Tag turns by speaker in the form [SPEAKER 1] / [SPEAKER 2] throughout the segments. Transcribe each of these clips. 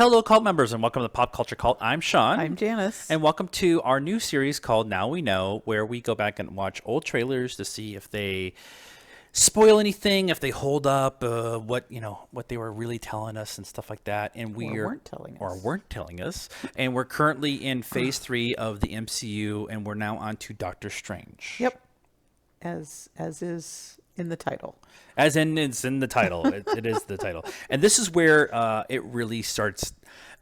[SPEAKER 1] Hello, cult members, and welcome to Pop Culture Cult. I'm Sean.
[SPEAKER 2] I'm Janice.
[SPEAKER 1] And welcome to our new series called Now We Know, where we go back and watch old trailers to see if they spoil anything, if they hold up, what they were really telling us and stuff like that. And
[SPEAKER 2] weren't telling us.
[SPEAKER 1] And we're currently in Phase 3 of the MCU, and we're now on to Doctor Strange.
[SPEAKER 2] Yep. As is in the title.
[SPEAKER 1] As in, it's in the title. It is the title. And this is where it really starts.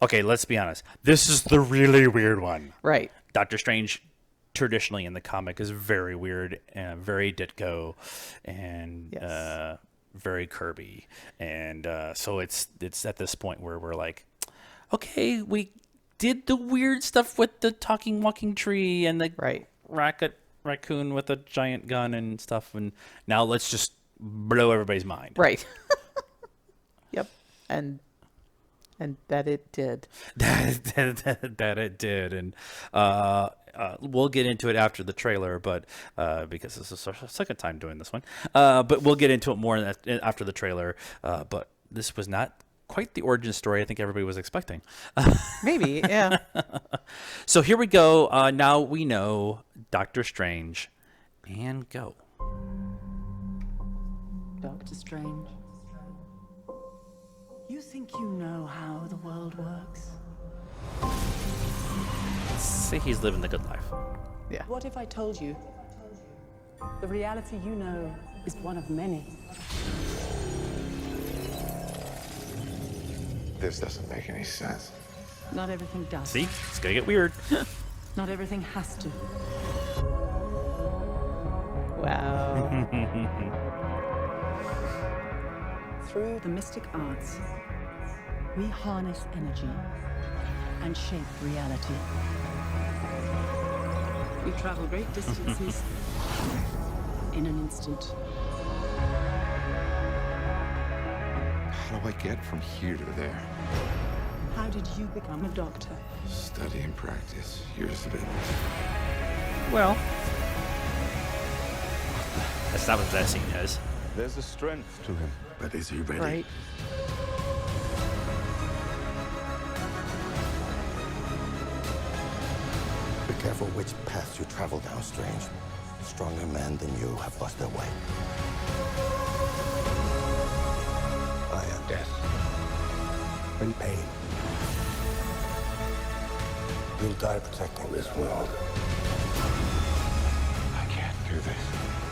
[SPEAKER 1] Okay, let's be honest. This is the really weird one.
[SPEAKER 2] Right.
[SPEAKER 1] Doctor Strange, traditionally in the comic, is very weird and very Ditko and
[SPEAKER 2] Yes.
[SPEAKER 1] very Kirby. And so it's at this point where we're like, okay, we did the weird stuff with the talking walking tree and the raccoon with a giant gun and stuff, and now let's just blow everybody's mind.
[SPEAKER 2] Right. Yep. And that it did.
[SPEAKER 1] that it did. And we'll get into it after the trailer, but because this is our second time doing this one. But we'll get into it more after the trailer. But this was not quite the origin story I think everybody was expecting.
[SPEAKER 2] Maybe, yeah.
[SPEAKER 1] So here we go. Now we know Doctor Strange, and go.
[SPEAKER 3] Doctor Strange, you think you know how the world works?
[SPEAKER 1] Say he's living the good life.
[SPEAKER 2] Yeah.
[SPEAKER 3] What if I told you the reality you know is one of many?
[SPEAKER 4] This doesn't make any sense.
[SPEAKER 3] Not everything does.
[SPEAKER 1] See? It's gonna get weird.
[SPEAKER 3] Not everything has to.
[SPEAKER 2] Wow.
[SPEAKER 3] Through the mystic arts, we harness energy and shape reality. We travel great distances in an instant.
[SPEAKER 4] How do I get from here to there?
[SPEAKER 3] How did you become a doctor?
[SPEAKER 4] Study and practice, years of it.
[SPEAKER 1] Well, that's not what that scene is.
[SPEAKER 4] There's a strength to him. But is he ready?
[SPEAKER 2] Right.
[SPEAKER 5] Be careful which path you travel down, Strange. Stronger men than you have lost their way. I am death. And pain. You'll die protecting this world.
[SPEAKER 4] I can't do this.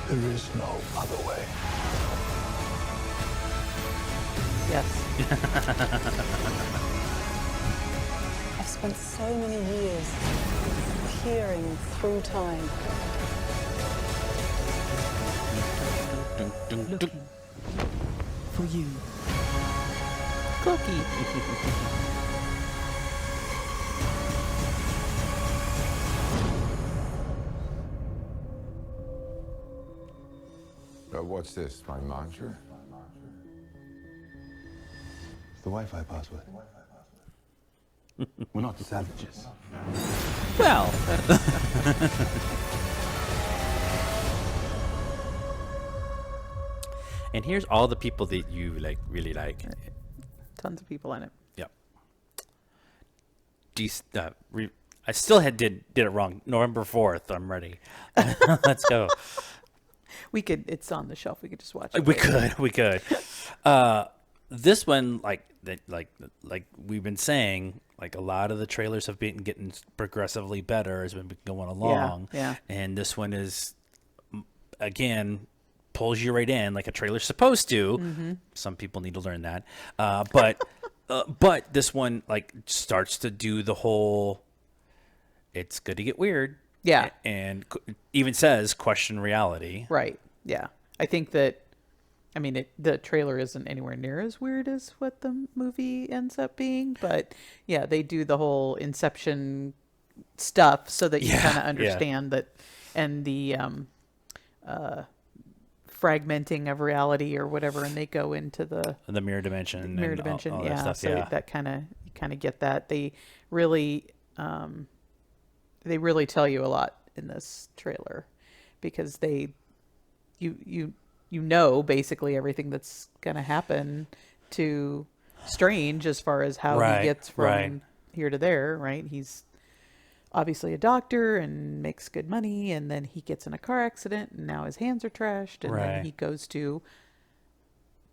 [SPEAKER 5] There is no other way.
[SPEAKER 2] Yes.
[SPEAKER 3] I've spent so many years peering through time, looking for you.
[SPEAKER 2] Cookie.
[SPEAKER 4] What's this, my mantra?
[SPEAKER 5] It's the Wi-Fi password. We're not savages.
[SPEAKER 1] Well. And here's all the people that you really like.
[SPEAKER 2] Tons of people in it.
[SPEAKER 1] Yep. I still did it wrong. November 4th. I'm ready. Let's go.
[SPEAKER 2] It's on the shelf. We could just watch it.
[SPEAKER 1] We could. This one, like we've been saying, like a lot of the trailers have been getting progressively better as we've been going along.
[SPEAKER 2] Yeah.
[SPEAKER 1] And this one is, again, pulls you right in like a trailer's supposed to. Mm-hmm. Some people need to learn that. But this one like starts to do the whole, it's good to get weird.
[SPEAKER 2] Yeah.
[SPEAKER 1] And even says question reality.
[SPEAKER 2] Right. Yeah. I think that, I mean, the trailer isn't anywhere near as weird as what the movie ends up being, but yeah, they do the whole Inception stuff so that you kind of understand that, and the fragmenting of reality or whatever, and they go into the
[SPEAKER 1] mirror dimension. All
[SPEAKER 2] yeah.
[SPEAKER 1] that stuff,
[SPEAKER 2] So that you kind of get that. They really tell you a lot in this trailer because you know basically everything that's going to happen to strange as far as how
[SPEAKER 1] Right,
[SPEAKER 2] he gets from
[SPEAKER 1] right.
[SPEAKER 2] here to there, right? He's obviously a doctor and makes good money, and then he gets in a car accident, and now his hands are trashed, and then
[SPEAKER 1] Right.
[SPEAKER 2] he goes to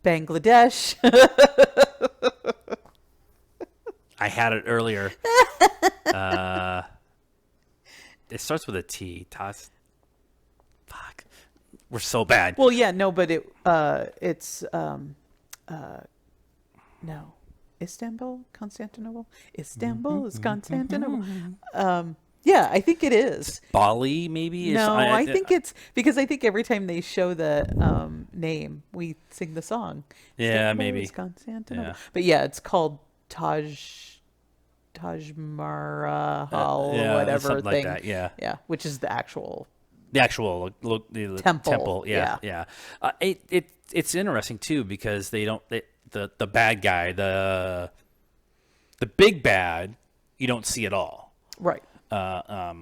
[SPEAKER 2] Bangladesh.
[SPEAKER 1] I had it earlier. It starts with a T. Toss. Fuck. We're so bad.
[SPEAKER 2] Well, yeah, no, but it's no, Istanbul, Constantinople. Istanbul is Constantinople. Yeah, I think it is.
[SPEAKER 1] Bali, maybe?
[SPEAKER 2] No, I think it's because I think every time they show the name, we sing the song.
[SPEAKER 1] Yeah,
[SPEAKER 2] Istanbul
[SPEAKER 1] maybe.
[SPEAKER 2] is Constantinople.
[SPEAKER 1] Yeah.
[SPEAKER 2] But yeah, it's called Taj Mahal,
[SPEAKER 1] yeah,
[SPEAKER 2] whatever
[SPEAKER 1] something like
[SPEAKER 2] thing.
[SPEAKER 1] that, yeah.
[SPEAKER 2] Yeah, which is the actual.
[SPEAKER 1] The actual the
[SPEAKER 2] Temple,
[SPEAKER 1] Yeah, yeah. It's interesting too because the bad guy, the big bad, you don't see at all.
[SPEAKER 2] Right.
[SPEAKER 1] Or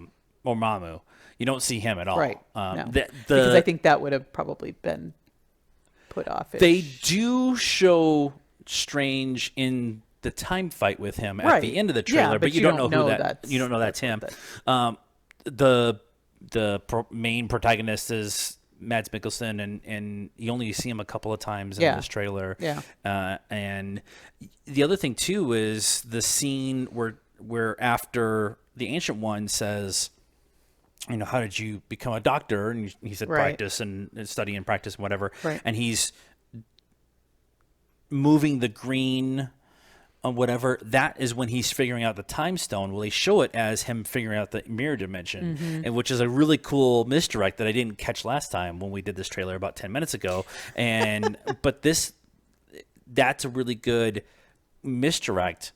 [SPEAKER 1] Mamu, you don't see him at all.
[SPEAKER 2] Right. No.
[SPEAKER 1] Because
[SPEAKER 2] Because I think that would have probably been put off.
[SPEAKER 1] they do show Strange in the time fight with him at the end of the trailer,
[SPEAKER 2] Yeah,
[SPEAKER 1] but you don't know who
[SPEAKER 2] that's,
[SPEAKER 1] you don't know that's him.
[SPEAKER 2] what
[SPEAKER 1] The main protagonist is Mads Mikkelsen, and you only see him a couple of times in
[SPEAKER 2] Yeah.
[SPEAKER 1] this trailer.
[SPEAKER 2] Yeah.
[SPEAKER 1] And the other thing too is the scene where after the Ancient One says, you know, how did you become a doctor? And he said,
[SPEAKER 2] Right.
[SPEAKER 1] practice and study and practice and whatever.
[SPEAKER 2] Right.
[SPEAKER 1] And he's moving the green on whatever. That is when he's figuring out the time stone. Well, they show it as him figuring out the mirror dimension, and which is a really cool misdirect that I didn't catch last time when we did this trailer about 10 minutes ago. And but that's a really good misdirect.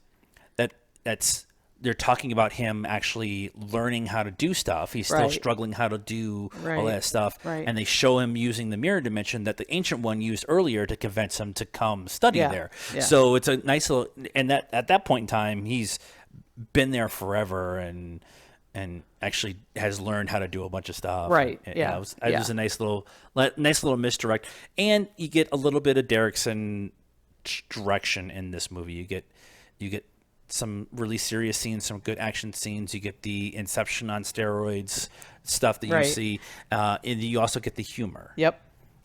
[SPEAKER 1] That's they're talking about him actually learning how to do stuff. He's still
[SPEAKER 2] Right.
[SPEAKER 1] struggling how to do all
[SPEAKER 2] Right.
[SPEAKER 1] that stuff.
[SPEAKER 2] Right.
[SPEAKER 1] And they show him using the mirror dimension that the Ancient One used earlier to convince him to come study
[SPEAKER 2] Yeah.
[SPEAKER 1] there.
[SPEAKER 2] Yeah.
[SPEAKER 1] So it's a nice little, and that at that point in time, he's been there forever and actually has learned how to do a bunch of stuff.
[SPEAKER 2] Right.
[SPEAKER 1] And,
[SPEAKER 2] Yeah.
[SPEAKER 1] It was
[SPEAKER 2] Yeah.
[SPEAKER 1] a nice little misdirect. And you get a little bit of Derrickson direction in this movie. You get some really serious scenes, some good action scenes. You get the Inception on steroids stuff that you
[SPEAKER 2] Right.
[SPEAKER 1] see, and you also get the humor.
[SPEAKER 2] Yep.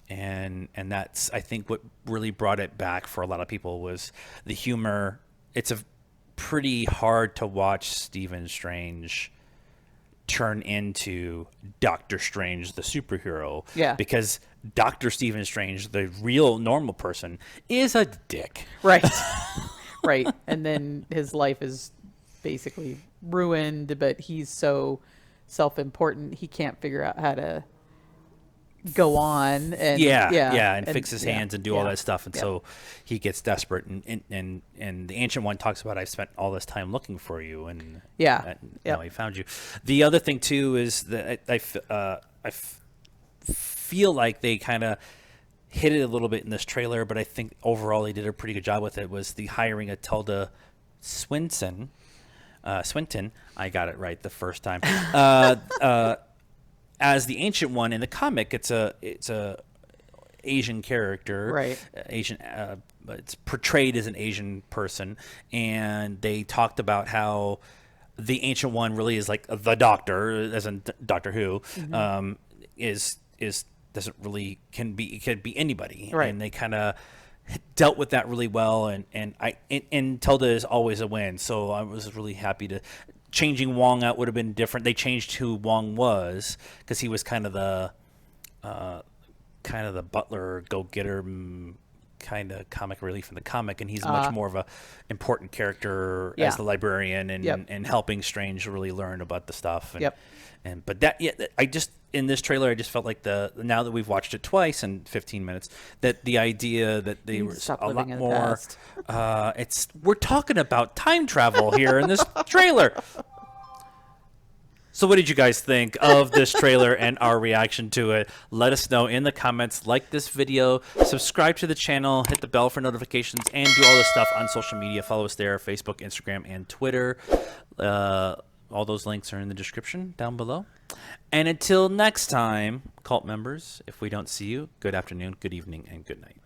[SPEAKER 1] And that's, I think, what really brought it back for a lot of people was the humor. It's a pretty hard to watch Stephen Strange turn into Doctor Strange, the superhero.
[SPEAKER 2] Yeah.
[SPEAKER 1] Because Dr. Stephen Strange, the real normal person, is a dick.
[SPEAKER 2] Right. Right. And then his life is basically ruined, but he's so self-important he can't figure out how to go on and
[SPEAKER 1] and fix his hands and do all
[SPEAKER 2] yeah,
[SPEAKER 1] that stuff, and
[SPEAKER 2] yeah.
[SPEAKER 1] so he gets desperate, and the Ancient One talks about, I've spent all this time looking for you, and
[SPEAKER 2] Yeah.
[SPEAKER 1] now he found you. The other thing too is that I feel like they kind of hit it a little bit in this trailer, but I think overall they did a pretty good job with it. Was the hiring of Tilda Swinton? I got it right the first time. As the Ancient One in the comic, it's a Asian character,
[SPEAKER 2] Right.
[SPEAKER 1] Asian. It's portrayed as an Asian person, and they talked about how the Ancient One really is like the Doctor, as in Doctor Who, is doesn't really can be anybody,
[SPEAKER 2] Right.
[SPEAKER 1] and they kind of dealt with that really well, and Tilda is always a win, so I was really happy to. Changing Wong out would have been different. They changed who Wong was because he was kind of the butler, go-getter, kind of comic relief in the comic, and he's much more of a important character
[SPEAKER 2] Yeah.
[SPEAKER 1] as the librarian
[SPEAKER 2] Yep.
[SPEAKER 1] and helping Strange really learn about the stuff. And,
[SPEAKER 2] Yep.
[SPEAKER 1] But that, yeah, I just in this trailer, I just felt like now that we've watched it twice in 15 minutes, that the idea that they
[SPEAKER 2] You
[SPEAKER 1] were
[SPEAKER 2] stop
[SPEAKER 1] a lot
[SPEAKER 2] living in the
[SPEAKER 1] more.
[SPEAKER 2] past.
[SPEAKER 1] We're talking about time travel here in this trailer. So what did you guys think of this trailer and our reaction to it? Let us know in the comments. Like this video, subscribe to the channel, hit the bell for notifications, and do all this stuff on social media. Follow us there, Facebook, Instagram, and Twitter. All those links are in the description down below. And until next time, cult members, if we don't see you, good afternoon, good evening, and good night.